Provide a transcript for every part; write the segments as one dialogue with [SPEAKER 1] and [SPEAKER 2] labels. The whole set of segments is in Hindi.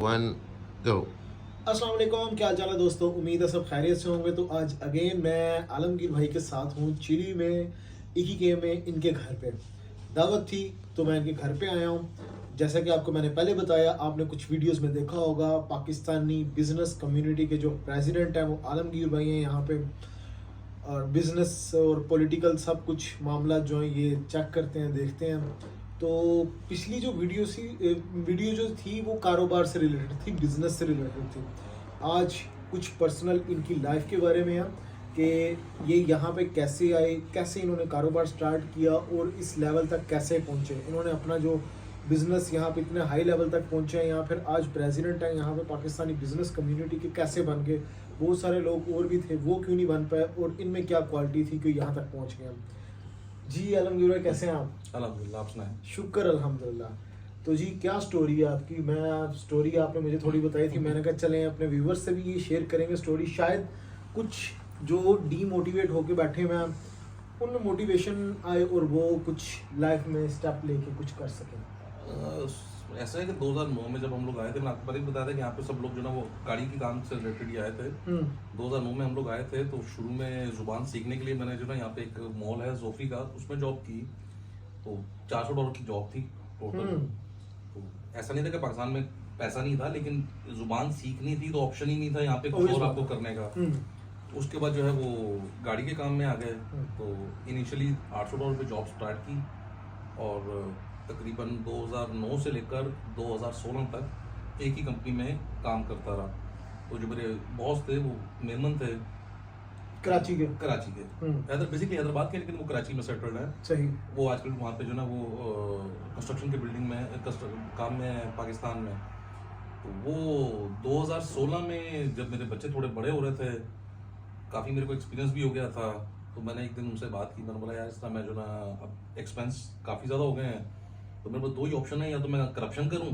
[SPEAKER 1] One go.
[SPEAKER 2] अस्सलाम वालेकुम, क्या हाल चाल है दोस्तों। उम्मीद है सब खैरियत से होंगे। तो आज अगेन मैं आलमगीर भाई के साथ हूँ चिली में, इकिके में, इनके घर पे दावत थी तो मैं इनके घर पे आया हूँ। जैसा कि आपको मैंने पहले बताया, आपने कुछ वीडियोस में देखा होगा, पाकिस्तानी बिजनेस कम्युनिटी के जो प्रेसिडेंट हैं वो आलमगीर भाई हैं यहाँ पे, और बिजनेस और पॉलिटिकल सब कुछ मामला जो है ये चेक करते हैं, देखते हैं। तो पिछली जो वीडियो जो थी वो कारोबार से रिलेटेड थी, बिजनेस से रिलेटेड थी। आज कुछ पर्सनल इनकी लाइफ के बारे में है कि ये यहाँ पे कैसे आए, कैसे इन्होंने कारोबार स्टार्ट किया और इस लेवल तक कैसे पहुँचे। इन्होंने अपना जो बिजनेस यहाँ पे इतने हाई लेवल तक पहुँचे हैं, यहाँ फिर आज प्रेसिडेंट हैं यहाँ पे पाकिस्तानी बिजनेस कम्युनिटी के, कैसे बन गए। बहुत सारे लोग और भी थे, वो क्यों नहीं बन पाए और इनमें क्या क्वालिटी थी कि यहाँ तक पहुँच गए हम। जी आलमगीर भाई, कैसे हैं आप?
[SPEAKER 3] अल्हम्दुलिल्लाह, आप सुनाएं।
[SPEAKER 2] शुक्र अल्हम्दुलिल्लाह। तो जी क्या स्टोरी है आपकी? स्टोरी आपने मुझे थोड़ी बताई थी, मैंने कहा चलें अपने व्यूवर्स से भी ये शेयर करेंगे स्टोरी। शायद कुछ जो डीमोटिवेट होके बैठे हुए हैं उनमें मोटिवेशन आए और वो कुछ लाइफ में स्टेप लेके कुछ कर सकें।
[SPEAKER 3] ऐसा है कि 2009 में जब हम लोग आए थे, मैं आपको पहले ही बताया था कि यहाँ पे सब लोग जो ना वो गाड़ी के काम से रिलेटेड ही आए थे। 2009 में हम लोग आए थे तो शुरू में जुबान सीखने के लिए मैंने जो ना यहाँ पे एक मॉल है जोफी का, उसमें जॉब की। तो $400 की जॉब थी टोटल। तो ऐसा नहीं था कि पाकिस्तान में पैसा नहीं था, लेकिन जुबान सीखनी थी तो ऑप्शन ही नहीं था यहाँ पे कुछ और आपको करने का। उसके बाद जो है वो गाड़ी के काम में आ गए। तो इनिशियली $800 पे जॉब स्टार्ट की और तकरीबन 2009 से लेकर 2016 तक एक ही कंपनी में काम करता रहा। तो जो मेरे बॉस थे वो मेमन थे,
[SPEAKER 2] कराची के
[SPEAKER 3] बेसिकली हैदराबाद के, लेकिन वो कराची में सेटल्ड है।
[SPEAKER 2] सही।
[SPEAKER 3] वो आजकल वहाँ पे जो ना वो कंस्ट्रक्शन के बिल्डिंग में काम में है पाकिस्तान में। तो वो 2016 में जब मेरे बच्चे थोड़े बड़े हो रहे थे, काफ़ी मेरे को एक्सपीरियंस भी हो गया था, तो मैंने एक दिन उनसे बात की। मैंने बोला यार इस तरह मैं जो ना अब एक्सपेंस काफ़ी ज़्यादा हो गए हैं, तो मेरे पास दो ही ऑप्शन है, या तो मैं करप्शन करूं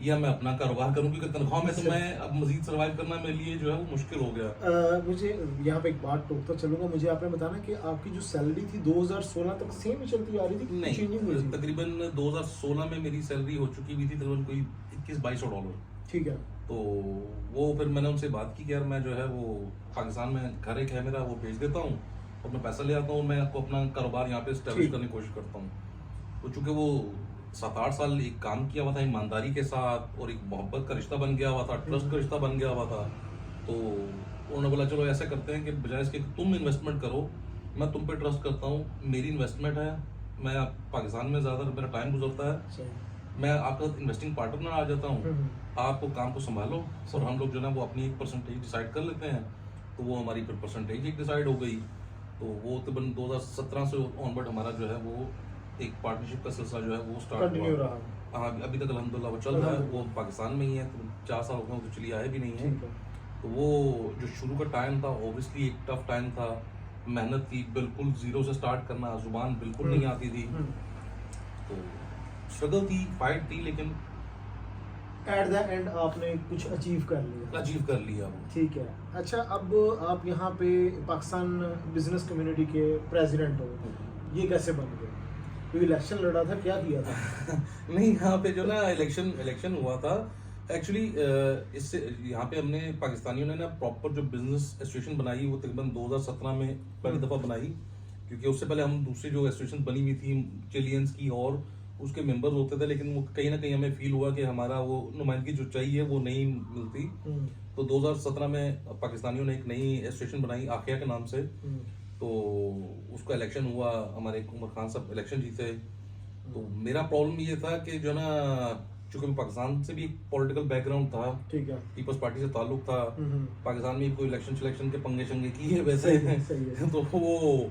[SPEAKER 3] या मैं अपना कारोबार करूं, क्योंकि तनख्वाह में तो मैं अब मजीद सर्वाइव करना मेरे लिए जो है वो मुश्किल हो गया।
[SPEAKER 2] मुझे यहाँ पे एक बात टोकता चलूंगा। मुझे आपने बताना कि आपकी जो सैलरी थी 2016 तक सेम ही चलती आ रही थी?
[SPEAKER 3] नहीं, तकरीबन 2016 में मेरी सैलरी हो चुकी हुई थी तकरीबन कोई $21-22।
[SPEAKER 2] ठीक है।
[SPEAKER 3] तो वो फिर मैंने उनसे बात की कि यार मैं जो है वो पाकिस्तान में घर एक है मेरा, वो भेज देता हूँ और मैं पैसा ले आता हूँ, मैं आपको अपना कारोबार यहाँ पे स्टैब्लिश करने की कोशिश करता हूँ। तो चूंकि वो 7-8 साल एक काम किया हुआ था ईमानदारी के साथ, और एक मोहब्बत का रिश्ता बन गया हुआ था, ट्रस्ट का रिश्ता बन गया हुआ था, तो उन्होंने बोला चलो ऐसा करते हैं कि बजाय इसके तुम इन्वेस्टमेंट करो, मैं तुम पे ट्रस्ट करता हूँ, मेरी इन्वेस्टमेंट है, मैं पाकिस्तान में ज़्यादा मेरा टाइम गुजरता है, मैं आपका इन्वेस्टिंग पार्टनर आ जाता हूँ, आप काम को संभालो और हम लोग जो ना वो अपनी एक परसेंटेज डिसाइड कर लेते हैं। तो वो हमारी फिर परसेंटेज एक डिसाइड हो गई। तो वो तकरीबन 2017 से ऑनवर्ड हमारा जो है वो एक पार्टनरशिप का सिलसिला जो है वो स्टार्ट हुआ। हाँ, अभी तक अल्हम्दुलिल्लाह वो चल रहा है। वो पाकिस्तान में ही है, तो 4 साल हो गए तो चली आए भी नहीं है। तो वो जो शुरू का टाइम था ऑब्वियसली एक टफ टाइम था, मेहनत थी, बिल्कुल जीरो से स्टार्ट करना, जुबान बिल्कुल नहीं आती थी, तो स्ट्रगल थी, फाइट थी, लेकिन
[SPEAKER 2] एट द एंड आपने कुछ अचीव कर लिया।
[SPEAKER 3] वो
[SPEAKER 2] ठीक है। अच्छा, अब आप यहाँ पे पाकिस्तान बिजनेस कम्युनिटी के प्रेसिडेंट हो, ये कैसे बन गए? कोई इलेक्शन लड़ा था, क्या किया था?
[SPEAKER 3] नहीं, यहाँ पे जो ना इलेक्शन हुआ था एक्चुअली। इससे यहाँ पे हमने पाकिस्तानियों ने ना प्रॉपर जो बिजनेस एसोसिएशन बनाई वो तकरीबन 2017 में पहली दफ़ा बनाई, क्योंकि उससे पहले हम दूसरी जो एसोसिएशन बनी हुई थी चिलियंस की और उसके मेंबर्स होते थे, लेकिन वो कहीं ना कहीं हमें फील हुआ कि हमारा वो नुमाइंदगी जो चाहिए वो नहीं मिलती। तो 2017 में पाकिस्तानियों ने एक नई एसोसिएशन बनाई आखिया के नाम से। तो उसका इलेक्शन हुआ, हमारे उमर खान साहब इलेक्शन जीते। तो मेरा प्रॉब्लम ये था कि जो ना चूंकि पाकिस्तान से भी एक पॉलिटिकल बैकग्राउंड था,
[SPEAKER 2] ठीक है,
[SPEAKER 3] पीपल्स पार्टी से ताल्लुक था, पाकिस्तान में कोई इलेक्शन के पंगे शंगे किए वैसे तो वो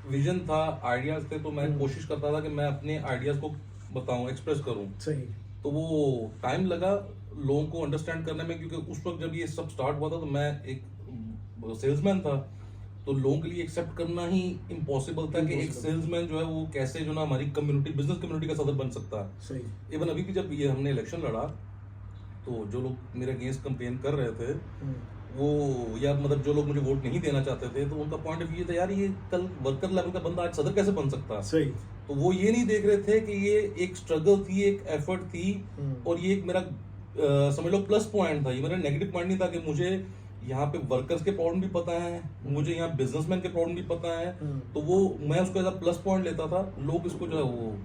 [SPEAKER 3] विजन था, आइडियाज थे, तो मैं कोशिश करता था कि मैं अपने आइडियाज को बताऊं, एक्सप्रेस करूं।
[SPEAKER 2] सही।
[SPEAKER 3] तो वो टाइम लगा लोगों को अंडरस्टैंड करने में, क्योंकि उस वक्त जब ये सब स्टार्ट हुआ था तो मैं एक सेल्समैन था, तो लोगों के लिए एक्सेप्ट करना ही इम्पॉसिबल था कि एक सेल्समैन जो है वो कैसे जो ना हमारी कम्युनिटी, बिजनेस कम्युनिटी का सदर बन सकता है।
[SPEAKER 2] सही।
[SPEAKER 3] इवन अभी भी जब ये हमने इलेक्शन लड़ा तो जो लोग मेरे अगेंस्ट कंपेन कर रहे थे वो, या मतलब जो लोग मुझे वोट नहीं देना चाहते थे, तो उनका पॉइंट ऑफ व्यू था यार ये कल वर्कर लेवल का बंदा आज सदर कैसे बन सकता है।
[SPEAKER 2] सही।
[SPEAKER 3] तो वो ये नहीं देख रहे थे कि ये एक स्ट्रगल थी, एक एफर्ट थी, और ये एक मेरा समझ लो प्लस पॉइंट था, ये मेरा नेगेटिव पॉइंट नहीं था कि मुझे यहाँ पे वर्कर्स के प्रॉब्लम भी पता है, मुझे यहाँ बिजनेसमैन के प्रॉब्लम भी पता है, तो वो मैं उसको एज अ प्लस पॉइंट लेता था। लोग इसको जो है वो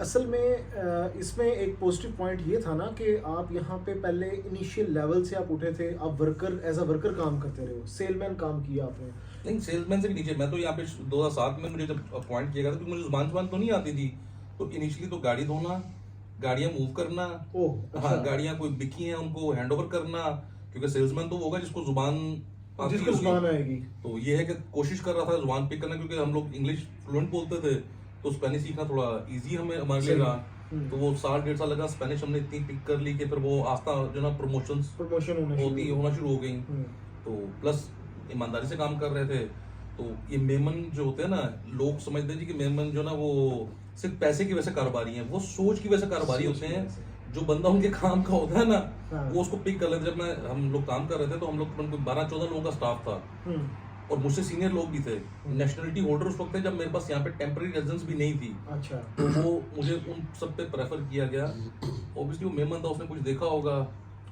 [SPEAKER 2] असल में इसमें एक पॉजिटिव पॉइंट ये था ना कि आप यहाँ पे पहले इनिशियल लेवल से आप उठे थे, आप वर्कर एज अ वर्कर काम करते रहे हो, सेलमैन काम किया आपने।
[SPEAKER 3] नहीं, सेल्समैन से भी नीचे। मैं तो यहाँ पे 2007 में मुझे जब अपॉइंट किया गया था, मुझे जुबान तो नहीं आती थी, तो इनिशियली तो गाड़ी धोना, गाड़ियाँ मूव करना, हाँ गाड़ियाँ कोई बिकी हैं उनको हैंड ओवर करना, क्योंकि सेल्समैन तो वो होगा जिसको जुबान
[SPEAKER 2] जिसको जुबान आएगी।
[SPEAKER 3] तो ये है कि कोशिश कर रहा था जुबान पिक करना, क्योंकि हम लोग इंग्लिश फ्लुएंट बोलते थे, तो स्पेनिश सीखना थोड़ा इजी हमारे लिए रहा। तो वो 1.5 साल लगा, स्पेनिश हमने इतनी पिक कर ली कि फिर वो आस्था जो ना प्रमोशन होना शुरू हो गई। तो प्लस ईमानदारी से काम कर रहे थे। तो ये मेमन जो होते हैं ना, लोग समझते हैं जी कि मेमन जो ना वो सिर्फ पैसे की वजह से कारोबारी हैं, वो सोच की वजह से कारोबारी होते हैं। जो बंदा उनके काम का होता है ना, वो उसको पिक कर लेते। जब हम लोग काम कर रहे थे तो हम लोग 12-14 लोगों का स्टाफ था, और मुझसे सीनियर लोग भी थे, नेशनलिटी होल्डर उस वक्त थे जब मेरे पास यहाँ पे टेम्पररी रेजिडेंस भी नहीं थी।
[SPEAKER 2] अच्छा।
[SPEAKER 3] तो वो मुझे उन सब पे प्रेफर किया गया। ऑब्वियसली वो मेमन था, उसने कुछ देखा होगा,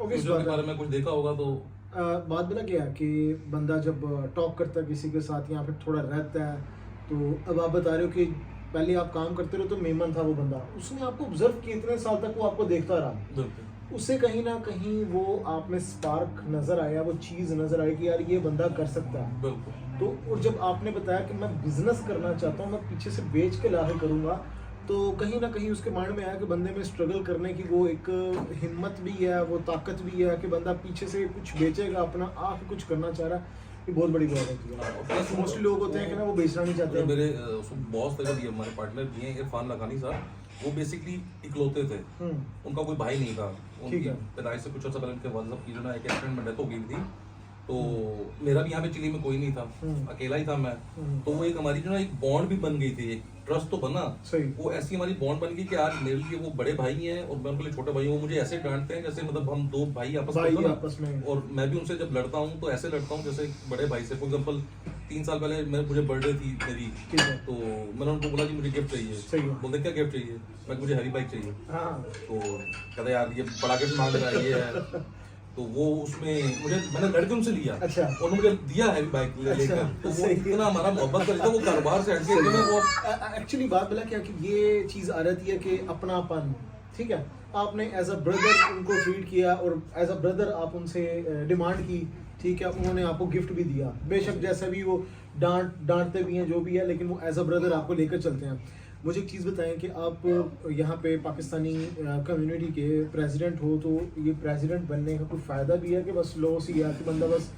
[SPEAKER 3] के बारे में कुछ देखा होगा। तो
[SPEAKER 2] बात बना क्या कि बंदा जब टॉक करता है किसी के साथ, यहाँ पे थोड़ा रहता है, तो अब आप बता रहे हो कि पहले आप काम करते रहो तो मेमन था वो बंदा, उसने आपको ऑब्जर्व किया इतने साल तक, वो आपको देखता रहा, उससे कहीं ना कहीं वो आप में स्पार्क नजर आया, वो चीज नजर आई कि यार ये बंदा कर सकता है। तो और जब आपने बताया कि मैं बिजनेस करना चाहता हूँ, मैं पीछे से बेच के ला के करूंगा, तो कहीं ना कहीं उसके माइंड में आया कि बंदे में स्ट्रगल करने की वो एक हिम्मत भी है, वो ताकत भी है कि बंदा पीछे से कुछ बेचेगा, अपना आके कुछ करना चाह रहा है। ये बहुत बड़ी बात है। मोस्टली लोग होते हैं कि ना वो बेचना नहीं चाहते।
[SPEAKER 3] मेरे बॉस थे, भी हमारे पार्टनर भी हैं, इरफान लगानी साहब, वो बेसिकली इकलौते थे, उनका कोई भाई नहीं था। उनकी पैदाइश से कुछ अर्सा पहले उनके वालिद की जो ना एक एक्सीडेंट में डेथ हो गई थी। तो मेरा भी यहाँ पे चिली में कोई नहीं था, अकेला ही था मैं। तो वो एक हमारी जो ना एक बॉन्ड भी बन गई थी, एक ट्रस्ट तो बना। वो ऐसी हमारी बॉन्ड बन गई कि आज मेरे लिए वो बड़े भाई हैं और मैं उनके लिए छोटे भाई हूँ। वो मुझे ऐसे डांटते हैं जैसे मतलब हम दो भाई आपस में, और मैं भी उनसे जब लड़ता हूँ तो ऐसे लड़ता हूँ जैसे बड़े भाई से। फॉर एग्जाम्पल 3 साल पहले मुझे बर्थडे थी मेरी, तो मैंने उनको बोला कि मुझे गिफ्ट चाहिए। बोलते क्या गिफ्ट चाहिए? मैं मुझे हैरी बाइक चाहिए। तो कहते यार ये बड़ा गिफ्ट मांग रहा है ये है। तो वो उसमें मैंने लड़के उनसे लिया, अच्छा, और मुझे दिया हैवी बाइक लेकर। तो वो इतना हमारा मोहब्बत करता है, वो कारोबार से हटके वो
[SPEAKER 2] एक्चुअली बात बोला क्या कि ये चीज आ रही है कि अपनापन, ठीक है, आपने एज अ ब्रदर उनको ट्रीट किया और एज अ ब्रदर आप उनसे डिमांड की, ठीक है, उन्होंने आपको गिफ्ट भी दिया। बेशक जैसा भी वो डांटते भी हैं जो भी है, लेकिन वो एज अ ब्रदर आपको लेकर चलते हैं। मुझे एक चीज़ बताएं कि आप यहाँ पे पाकिस्तानी कम्युनिटी के प्रेसिडेंट हो, तो ये प्रेसिडेंट बनने का कोई फ़ायदा भी है कि बस लॉस ही है कि बंदा बस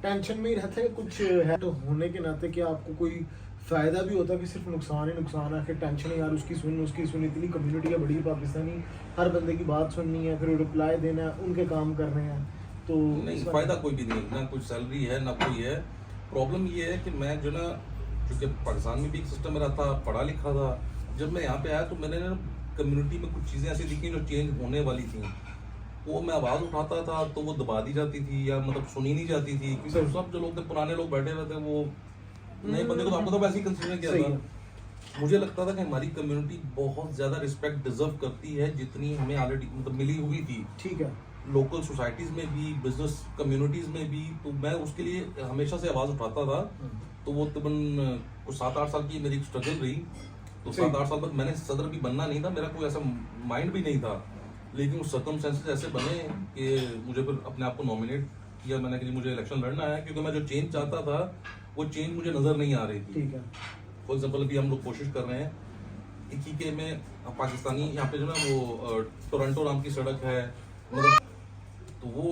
[SPEAKER 2] टेंशन में ही रहता है? कुछ है तो होने के नाते कि आपको कोई फ़ायदा भी होता है कि सिर्फ नुकसान ही नुकसान है कि टेंशन है यार, उसकी सुन, इतनी कम्युनिटी है बड़ी पाकिस्तानी, हर बंदे की बात सुननी है, फिर रिप्लाई देना है, उनके काम करने हैं, तो
[SPEAKER 3] नहीं फ़ायदा कोई भी नहीं, ना कुछ सैलरी है ना कोई है। प्रॉब्लम ये है कि मैं जो ना, चूँकि पाकिस्तान में भी एक सिस्टम रहा था, पढ़ा लिखा था, जब मैं यहाँ पे आया तो मैंने ना कम्युनिटी में कुछ चीज़ें ऐसी दिखी जो चेंज होने वाली थी। वो मैं आवाज़ उठाता था तो वो दबा दी जाती थी या मतलब सुनी नहीं जाती थी, क्योंकि सब जो लोग थे पुराने लोग बैठे हुए थे, वो नए बंदे को तो आपको तो वैसे ही कंसिडर किया था। मुझे लगता था कि हमारी कम्युनिटी बहुत ज़्यादा रिस्पेक्ट डिजर्व करती है जितनी हमें ऑलरेडी मतलब मिली हुई थी, ठीक है, लोकल सोसाइटीज़ में भी, बिजनेस कम्युनिटीज़ में भी। तो मैं उसके लिए हमेशा से आवाज़ उठाता था। तो वो तकरीबन कुछ 7-8 साल की मेरी स्ट्रगल रही। तो 7-8 साल बाद मैंने सदर भी बनना नहीं था, मेरा कोई ऐसा माइंड भी नहीं था, लेकिन उस सर्कमस्टेंसेस ऐसे बने कि मुझे फिर अपने आप को नॉमिनेट किया मैंने कि मुझे इलेक्शन लड़ना है, क्योंकि मैं जो चेंज चाहता था वो चेंज मुझे नज़र नहीं आ रही थी। ठीक है, फॉर एग्जाम्पल अभी हम लोग कोशिश कर रहे हैं 21 में पाकिस्तानी यहाँ पे जो ना वो टोरंटो नाम की सड़क है, मतलब तो वो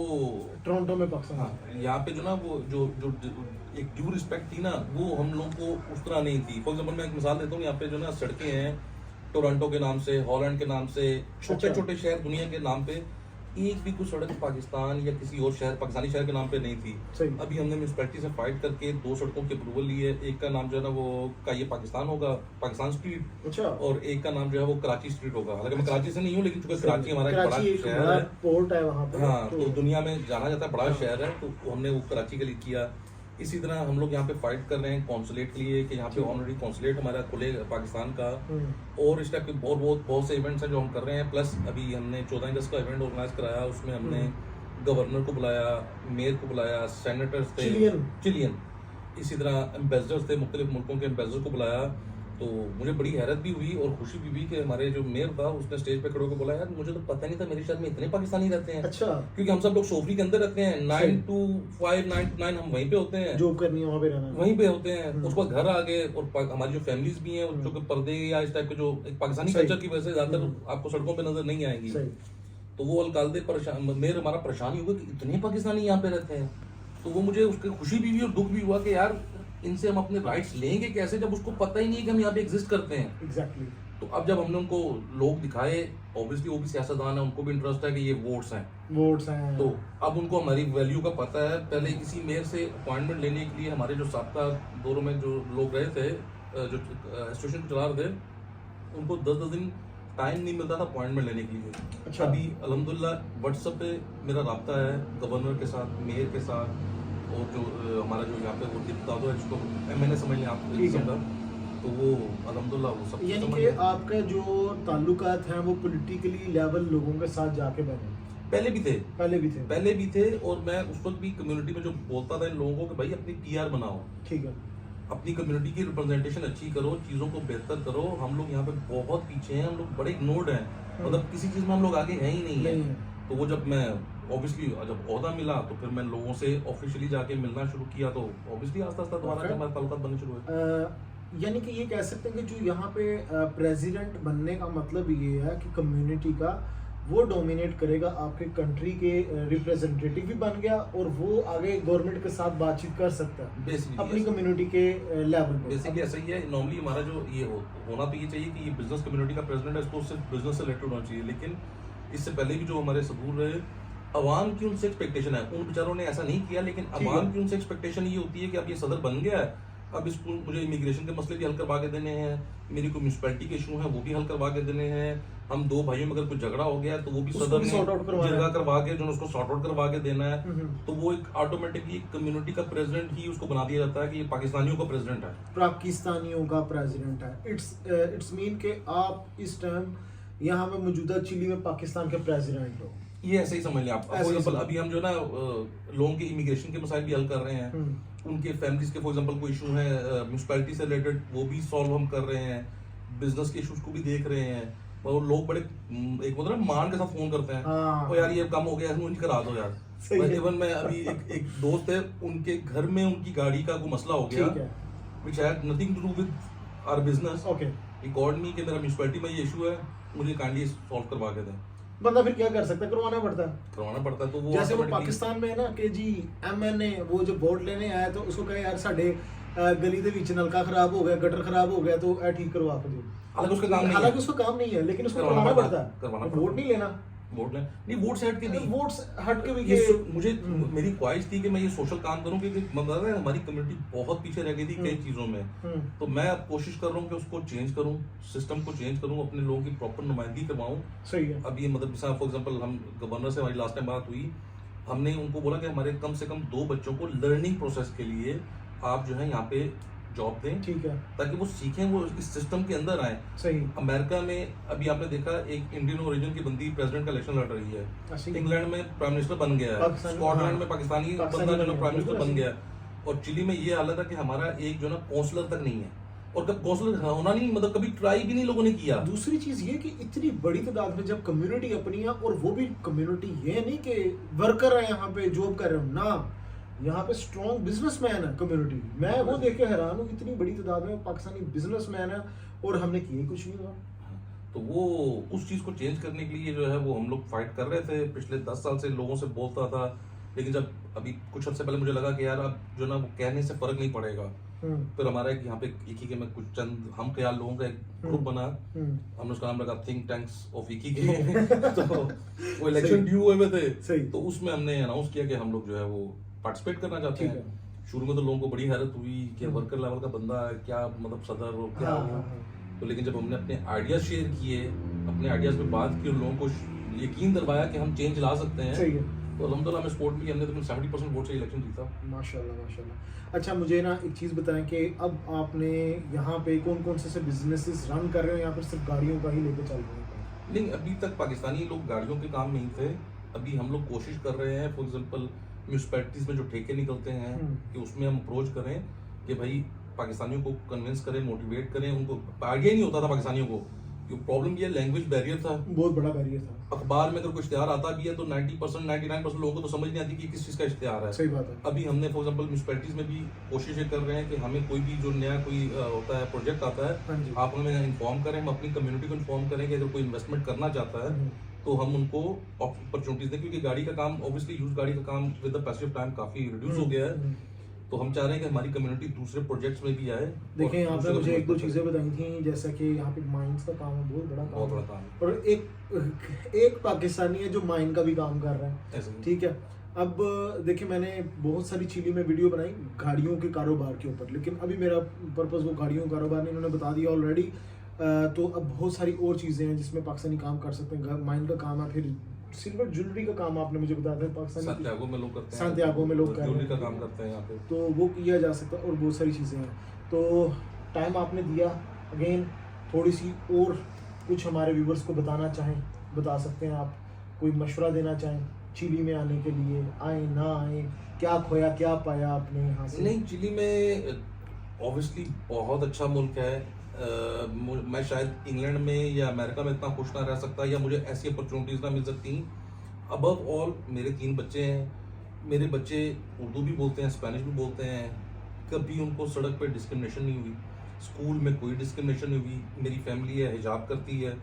[SPEAKER 2] टोरंटो में पाकिस्तान,
[SPEAKER 3] हाँ, यहाँ पे जो ना वो जो एक ड्यू रिस्पेक्ट थी ना, वो हम लोगों को उस तरह नहीं थी। फॉर एग्जाम्पल मैं एक मिसाल देता हूँ, यहाँ पे जो ना सड़कें हैं टोरंटो के नाम से, हॉलैंड के नाम से, छोटे छोटे शहर दुनिया के नाम पे, एक भी कुछ सड़क पाकिस्तान या किसी और शहर पाकिस्तानी शहर के नाम पे नहीं थी। अभी हमने म्यूनसिपैलिटी से फाइट करके 2 सड़कों की अप्रूवल ली है। एक का नाम जो है ना वो का ये पाकिस्तान होगा, पाकिस्तान स्ट्रीट, अच्छा, और एक का नाम जो है वो कराची स्ट्रीट होगा। हालांकि मैं कराची से नहीं हूँ, लेकिन चूंकि कराची हमारा एक बड़ा शहर है, पोर्ट है वहाँ पे, हाँ, तो दुनिया में जाना जाता है, बड़ा शहर है, तो हमने वो कराची के लिए किया। इसी तरह हम लोग यहाँ पे फाइट कर रहे हैं कॉन्सुलेट के लिए कि यहाँ पे ऑलरेडी कॉन्सुलेट हमारा खुले पाकिस्तान का, और इस टाइप के बहुत से इवेंट्स हैं जो हम कर रहे हैं। प्लस अभी हमने 14 अगस्त का इवेंट ऑर्गेनाइज कराया, उसमें हमने गवर्नर को बुलाया, मेयर को बुलाया, सेनेटर्स थे चिलियन, इसी तरह एम्बेसडर्स थे, मुख्तलिफ मुल्कों के एम्बेसडर को बुलाया। तो मुझे बड़ी हैरत भी हुई और खुशी भी हुई कि हमारे जो मेयर था उसने स्टेज पे खड़े होकर बोला, यार मुझे तो पता नहीं था मेरे शहर में इतने पाकिस्तानी रहते हैं।
[SPEAKER 2] अच्छा।
[SPEAKER 3] क्योंकि हम सब लोग सोफरी के अंदर रहते हैं, 9 to 5, 9 to 9 हम वहीं पे होते हैं,
[SPEAKER 2] जॉब करनी है वहाँ पे रहना,
[SPEAKER 3] वहीं पे होते हैं। उसके बाद घर आ गए, और हमारी जो फैमिलीज भी हैं जो कि पर्दे या इस टाइप के जो एक पाकिस्तानी कल्चर की वजह से ज्यादातर आपको सड़कों पे नजर नहीं आएंगी। तो वो अलकायदे परेशान, मेयर हमारा परेशान ही हुआ कि इतने पाकिस्तानी यहाँ पे रहते हैं। तो वो मुझे उसकी खुशी भी हुई और दुख भी हुआ कि यार इनसे हम अपने राइट्स लेंगे कैसे जब उसको पता ही नहीं है कि हम यहाँ पे एग्जिस्ट करते हैं।
[SPEAKER 2] एग्जैक्टली।
[SPEAKER 3] तो अब जब हमने उनको लोग दिखाए, ऑब्वियसली वो भी सियासतदान है, उनको भी इंटरेस्ट है कि ये वोट्स हैं, तो अब उनको हमारी वैल्यू का पता है। पहले किसी मेयर से अपॉइंटमेंट लेने के लिए हमारे जो साबका दौरों में जो लोग रहे थे, जो एसोसिएशन चला रहे थे, उनको 10-10 दिन टाइम नहीं मिलता था अपॉइंटमेंट लेने के लिए।
[SPEAKER 2] अच्छा।
[SPEAKER 3] अभी अल्हम्दुलिल्लाह व्हाट्सएप पे मेरा राब्ता है गवर्नर के साथ, मेयर के साथ, और जो हमारा जो यहाँ पे वो बता दो जिसको MNA समझ लें आप, तो वो अल्हम्दुलिल्लाह वो सब।
[SPEAKER 2] यानी कि आपका जो ताल्लुकात हैं वो पॉलिटिकली लेवल लोगों के साथ जाके बने।
[SPEAKER 3] पहले भी थे, और मैं उस वक्त भी कम्युनिटी में जो बोलता था इन लोगों को कि भाई अपनी PR बनाओ, ठीक है, अपनी कम्युनिटी की रिप्रेजेंटेशन अच्छी करो, चीज़ों को बेहतर करो। हम लोग यहाँ पे बहुत पीछे हैं, हम लोग बड़े इग्नोर्ड हैं, मतलब किसी चीज़ में हम लोग आगे हैं ही नहीं है। तो वो जब मैं ऑब्वियसली जब ओहदा मिला तो फिर मैं लोगों से ऑफिशियली जाके मिलना शुरू किया, तो ऑब्वियसली आस्ता आस्ता हमारा ताल्लुकात बनने शुरू हुए।
[SPEAKER 2] यानी कि ये कह सकते हैं कि जो यहाँ पे प्रेसिडेंट बनने का मतलब ये है कि कम्युनिटी का वो डोमिनेट करेगा, आपके कंट्री के रिप्रेजेंटेटिव भी बन गया और वो आगे गवर्नमेंट के साथ बातचीत कर सकता है अपनी कम्युनिटी के लेवल पे।
[SPEAKER 3] बेसिकली ऐसा ही है। नॉर्मली हमारा जो ये होना तो ये चाहिए कि ये बिजनेस कम्युनिटी का प्रेसिडेंट है, इसको सिर्फ बिजनेस से रिलेटेड होना चाहिए। लेकिन इससे पहले भी जो हमारे सदूर रहे, अवाम की उनसे एक्सपेक्टेशन है, उन बेचारों ने ऐसा नहीं किया, लेकिन अवाम की उनसे एक्सपेक्टेशन ये होती है कि अब ये सदर बन गया है, अब इसको मुझे इमिग्रेशन के मसले भी हल करवा के देने हैं, मेरी कोई म्यूनसिपैलिटी के इशू है वो भी हल करवा के देने हैं, हम दो भाइयों में अगर कुछ झगड़ा हो गया तो वो भी सदर ने जगह करवा के जो उसको सॉर्ट आउट करवा के देना है। तो वो एक ऑटोमेटिकली कम्युनिटी का प्रेसिडेंट ही उसको बना दिया जाता है कि ये पाकिस्तानियों का प्रेसिडेंट है,
[SPEAKER 2] पाकिस्तानियों का प्रेसिडेंट है। इट्स मीन के आप इस टाइम यहाँ पे मौजूदा चिली में पाकिस्तान के प्रेसिडेंट हो,
[SPEAKER 3] ये ऐसे ही समझ लें आप। फॉर एग्जांपल अभी हम जो ना लोगों के इमिग्रेशन के मसाइल भी हल कर रहे हैं, उनके फैमिलीज के फॉर एग्जांपल कोई इशू है म्यूनसिपैलिटी से रिलेटेड, वो भी सॉल्व हम कर रहे हैं, बिजनेस के इशूज को भी देख रहे हैं। और लोग बड़े एक मतलब मान के साथ फोन करते हैं, तो यार ये काम हो गया है करा दो यार। इवन मैं अभी एक दोस्त है, उनके घर में उनकी गाड़ी का कोई मसला हो गया, which had nothing to do with our business. He called me कि मेरा म्यूनसिपैलिटी में ये इशू है, मुझे काइंडली सॉल्व करवा के दें।
[SPEAKER 2] बंदा फिर क्या कर सकता है, करवाना पड़ता है।
[SPEAKER 3] तो वो
[SPEAKER 2] जैसे वो पाकिस्तान में है ना कि जी MNA वो जो वोट लेने आया तो उसको कहे यार साडे गली दे विच नलका खराब हो गया, गटर खराब हो गया, तो ठीक करवा के दो। हालांकि उसका काम नहीं है, लेकिन उसको करवाना पड़ता है, वोट नहीं लेना।
[SPEAKER 3] वोट नहीं, वोट से हट के नहीं,
[SPEAKER 2] वोट हट के भी
[SPEAKER 3] ये मुझे मेरी ख्वाहिश थी कि मैं ये सोशल काम करूं, क्योंकि मतलब हमारी कम्युनिटी बहुत पीछे रह गई थी कई चीजों में। तो मैं अब कोशिश कर रहा हूं कि उसको चेंज करूं, सिस्टम को चेंज करूं, अपने लोगों की प्रॉपर नुमाइंदगी करवाऊं।
[SPEAKER 2] सही है।
[SPEAKER 3] अब ये मतलब जैसा फॉर एग्जांपल हम गवर्नर से हमारी लास्ट टाइम बात हुई, हमने उनको बोला कि हमारे कम से कम 2 बच्चों को लर्निंग प्रोसेस के लिए आप जो है यहाँ पे जॉब दें, ठीक है, ताकि वो सीखें, वो इस सिस्टम के अंदर आए। सही। अमेरिका में अभी आपने देखा एक इंडियन ओरिजिन की बंदी प्रेसिडेंट का इलेक्शन लड़ रही है, इंग्लैंड में प्राइम मिनिस्टर बन गया है, स्कॉटलैंड में पाकिस्तानी बंदा जो प्राइम मिनिस्टर बन गया, और चिली में ये हालत है कि हमारा एक जो ना काउंसलर तक नहीं है, और कब काउंसलर होना नहीं मतलब कभी ट्राई भी नहीं लोगों ने किया। दूसरी चीज ये कि इतनी बड़ी तादाद में जब कम्युनिटी अपनी है, और वो भी कम्युनिटी ये नहीं कि वर्कर है यहाँ पे जॉब कर रहे हो ना, यहाँ पे स्ट्रॉन्ग बिजनेसमैन है कम्युनिटी। मैं वो देख के हैरान हूँ, इतनी बड़ी तादाद में पाकिस्तानी बिजनेसमैन है और हमने किए कुछ नहीं हुआ। तो वो उस चीज को चेंज करने के लिए जो है वो हम लोग फाइट कर रहे थे पिछले 10 साल से, लोगों से बोलता था, लेकिन जब अभी कुछ हफ्ते पहले मुझे लगा कि यार अब जो ना वो कहने से फर्क नहीं पड़ेगा। फिर हमारा एक यहाँ पे इकी के में कुछ चंद हम ख्याल लोगों का एक ग्रुप बना, हमने उसका नाम रखा थिंक टैंक्स ऑफ इकी के। तो वो इलेक्शन ड्यू हुए थे, तो उसमें हमने अनाउंस किया कि हम लोग जो है वो पार्टिसिपेट करना चाहते हैं। शुरू में तो लोगों को बड़ी हैरत हुई कि वर्कर लेवल का बंदा है क्या, मतलब सदर और क्या हो। तो लेकिन जब हमने अपने आइडियाज शेयर किए, अपने आइडियाज पे बात की और लोगों को यकीन दिलवाया कि हम चेंज ला सकते हैं, तो अल्हम्दुलिल्लाह में स्पोर्ट में हमने तकरीबन 70% वोट से इलेक्शन जीता।
[SPEAKER 2] माशाल्लाह माशाल्लाह। अच्छा मुझे ना एक चीज़ बताएं कि अब आपने यहाँ पे कौन कौन से बिजनेसेस रन कर रहे हो, यहाँ पर सिर्फ गाड़ियों का ही लेके चल रहे हैं?
[SPEAKER 3] नहीं, अभी तक पाकिस्तानी लोग गाड़ियों के काम नहीं थे। अभी हम लोग कोशिश कर रहे हैं, फॉर एग्जांपल म्यूनसिपैलिटीज़ में जो ठेके निकलते हैं कि उसमें हम अप्रोच करें कि भाई पाकिस्तानियों को कन्विंस करें, मोटिवेट करें। उनको आइडिया नहीं होता था पाकिस्तानियों को, प्रॉब्लम ये लैंग्वेज बैरियर था,
[SPEAKER 2] बहुत बड़ा बैरियर था।
[SPEAKER 3] अखबार में अगर कोई इश्तिहार आता भी है तो 90% 99% लोगों को तो समझ नहीं आती कि किस चीज़ का इश्तिहार है।
[SPEAKER 2] सही बात है।
[SPEAKER 3] अभी हमने फॉर एग्जांपल म्यूनसिपैलिटीज़ में भी कोशिश ये कर रहे हैं कि हमें कोई भी जो नया कोई होता है प्रोजेक्ट आता
[SPEAKER 2] हाँ जी।
[SPEAKER 3] है, आप हमें इन्फॉर्म करें, हम अपनी कम्युनिटी को इन्फॉर्म करें कि अगर कोई इन्वेस्टमेंट करना चाहता है तो हम उनको अपॉर्चुनिटीज दें, क्योंकि गाड़ी का काम ऑब्वियसली यूज गाड़ी का काम with the passage of time काफी रिड्यूस हो गया है। तो हम चाह रहे हैं कि हमारी कम्युनिटी दूसरे प्रोजेक्ट्स में भी आए।
[SPEAKER 2] देखिए यहाँ पे मुझे एक दो चीज़ें बताई थी, जैसा कि यहाँ पे माइंस का काम है, बहुत बड़ा काम है। और एक पाकिस्तानी है जो माइन का भी काम कर रहा है, ठीक है। अब देखिए मैंने बहुत सारी चिली में वीडियो बनाई गाड़ियों के कारोबार के ऊपर, लेकिन अभी मेरा पर्पस वो गाड़ियों का कारोबार नहीं, इन्होंने बता दिया ऑलरेडी। तो अब बहुत सारी और चीज़ें हैं जिसमें पाकिस्तानी काम कर सकते हैं। माइन का काम है, फिर सिल्वर ज्वेलरी का काम आपने मुझे बताया था पाकिस्तानी
[SPEAKER 3] सांतियागो में लोग करते हैं,
[SPEAKER 2] सांतियागो में लोग
[SPEAKER 3] ज्वेलरी का काम करते हैं यहाँ पे,
[SPEAKER 2] तो वो किया जा सकता है। और बहुत सारी चीज़ें हैं। तो टाइम आपने दिया, अगेन थोड़ी सी और कुछ हमारे व्यूवर्स को बताना चाहें, बता सकते हैं आप, कोई मशवरा देना चाहें चिली में आने के लिए, आए ना आए, क्या खोया क्या पाया आपने यहाँ से?
[SPEAKER 3] नहीं, चिली में ऑब्वियसली बहुत अच्छा मुल्क है। मैं शायद इंग्लैंड में या अमेरिका में इतना खुश ना रह सकता, या मुझे ऐसी अपॉर्चुनिटीज़ ना मिल सकती। अबव ऑल मेरे 3 बच्चे हैं, मेरे बच्चे उर्दू भी बोलते हैं, स्पेनिश भी बोलते हैं, कभी उनको सड़क पे डिस्क्रिमिनेशन नहीं हुई, स्कूल में कोई डिस्क्रिमिनेशन नहीं हुई। मेरी फैमिली है, हिजाब करती है,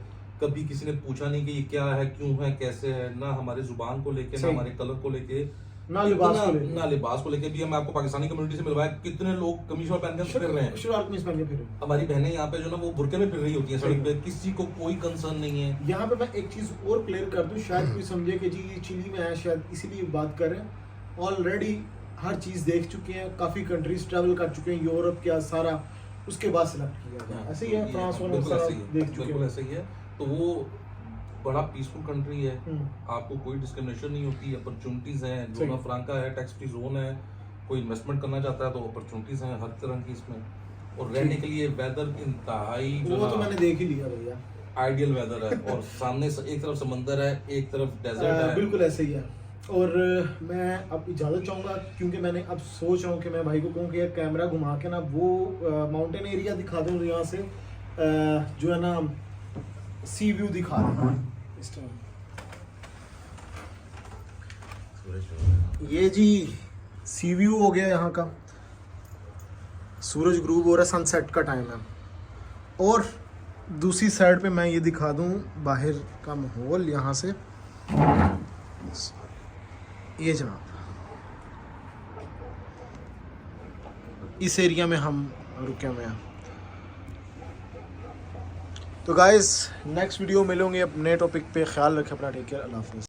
[SPEAKER 3] कभी किसी ने पूछा नहीं कि ये क्या है, क्यों है, कैसे है, ना हमारे जुबान को लेके, ना हमारे कलर को लेके, ना लिबास को लेके भी। हम आपको पाकिस्तानी कम्युनिटी से मिलवाए, कितने लोग कमीज और पहन के फिर रहे हैं। हमारी बहनें यहाँ पे जो ना वो बुरके में फिर रही होती हैं सड़क पे, किसी को कोई कंसर्न नहीं है।
[SPEAKER 2] यहाँ पे मैं एक चीज और क्लियर कर दूं, शायद कोई समझे कि जी ये चिली में है, शायद इसीलिए बात कर रहे हैं। ऑलरेडी हर चीज देख चुके हैं, काफी कंट्रीज ट्रैवल कर चुके हैं, यूरोप क्या सारा, उसके बाद सिलेक्ट किया गया। ऐसे ही है, फ्रांस वाला देख चुके हैं,
[SPEAKER 3] ऐसे ही है। तो वो बड़ा पीसफुल कंट्री है, आपको कोई डिस्क्रिमिनेशन नहीं होती, अपॉर्चुनिटीज हैं, जोन ऑफ फ्रांका है, टैक्स फ्री जोन है, कोई इन्वेस्टमेंट करना चाहता है तो अपॉर्चुनिटीज हैं हर तरह की इसमें। और रहने के लिए वेदर इंतहाई
[SPEAKER 2] वो तो मैंने देख ही लिया भैया,
[SPEAKER 3] आइडियल वेदर है। और सामने एक तरफ समंदर है, एक तरफ डेजर्ट है,
[SPEAKER 2] बिल्कुल ऐसे ही है। और मैं अब इजाज़त चाहूँगा, क्योंकि मैंने अब सोच रहा हूँ कि मैं भाई को कहूँ कि कैमरा घुमा के ना वो माउंटेन एरिया दिखा दूँ, यहाँ से जो है ना सी व्यू दिखा दें इस टाइम। ये जी सी व्यू हो गया यहाँ का, सूरज ग्रूब हो रहा है, सनसेट का टाइम है। और दूसरी साइड पे मैं ये दिखा दूँ बाहर का माहौल यहाँ से, ये जनाब इस एरिया में हम रुके हुए हैं। तो गाइस नेक्स्ट वीडियो मिलेंगे अब नए टॉपिक पे, ख्याल रखें अपना, टेक केयर, अल्लाह हाफ़िज़।